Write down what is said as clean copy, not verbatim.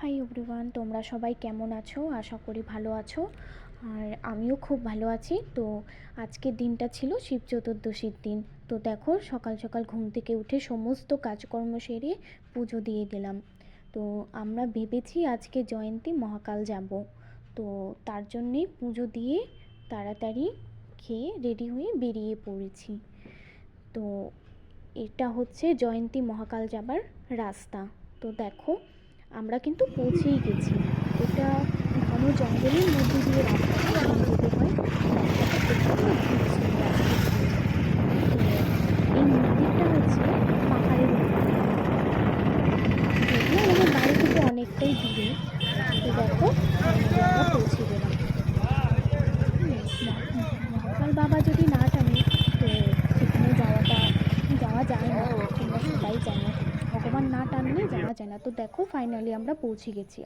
Hi everyone, তোমরা সবাই কেমন আছো? আশা করি ভালো আছো। আর আমিও খুব ভালো আছি। তো আজকের দিনটা ছিল শিব চতুর্দশীর দিন। তো দেখো, সকাল সকাল ঘুম থেকে উঠে সমস্ত কাজকর্ম সেরে পুজো দিয়ে দিলাম। তো আমরা ভেবেছি আজকে জয়ন্তী মহাকাল যাব। তো তার জন্যেই পুজো দিয়ে তাড়াতাড়ি খেয়ে রেডি হয়ে বেরিয়ে পড়েছি। তো এটা হচ্ছে জয়ন্তী মহাকাল যাবার রাস্তা। তো দেখো, আমরা কিন্তু পৌঁছেই গেছি। এটা ঘন জঙ্গলের মধ্যে দিয়ে রাস্তাটা যেতে হয়। রাস্তাটা প্রচণ্ড ভিড় ছিল আজকের দিনে। তো এই মন্দিরটা হচ্ছে পাহাড়ের উপরে, যদিও আমাদের বাড়ি থেকে অনেকটাই দূরে। তো দেখো, ফাইনালি আমরা পৌঁছে গেলাম। মহাকাল বাবা যদি না টানে, তো সেখানে যাওয়া যায় না। তোমরা সবাই জানো, ভগবান না টানলে যাওয়া যায় না। তো দেখো, ফাইনালি আমরা পৌঁছে গেছি।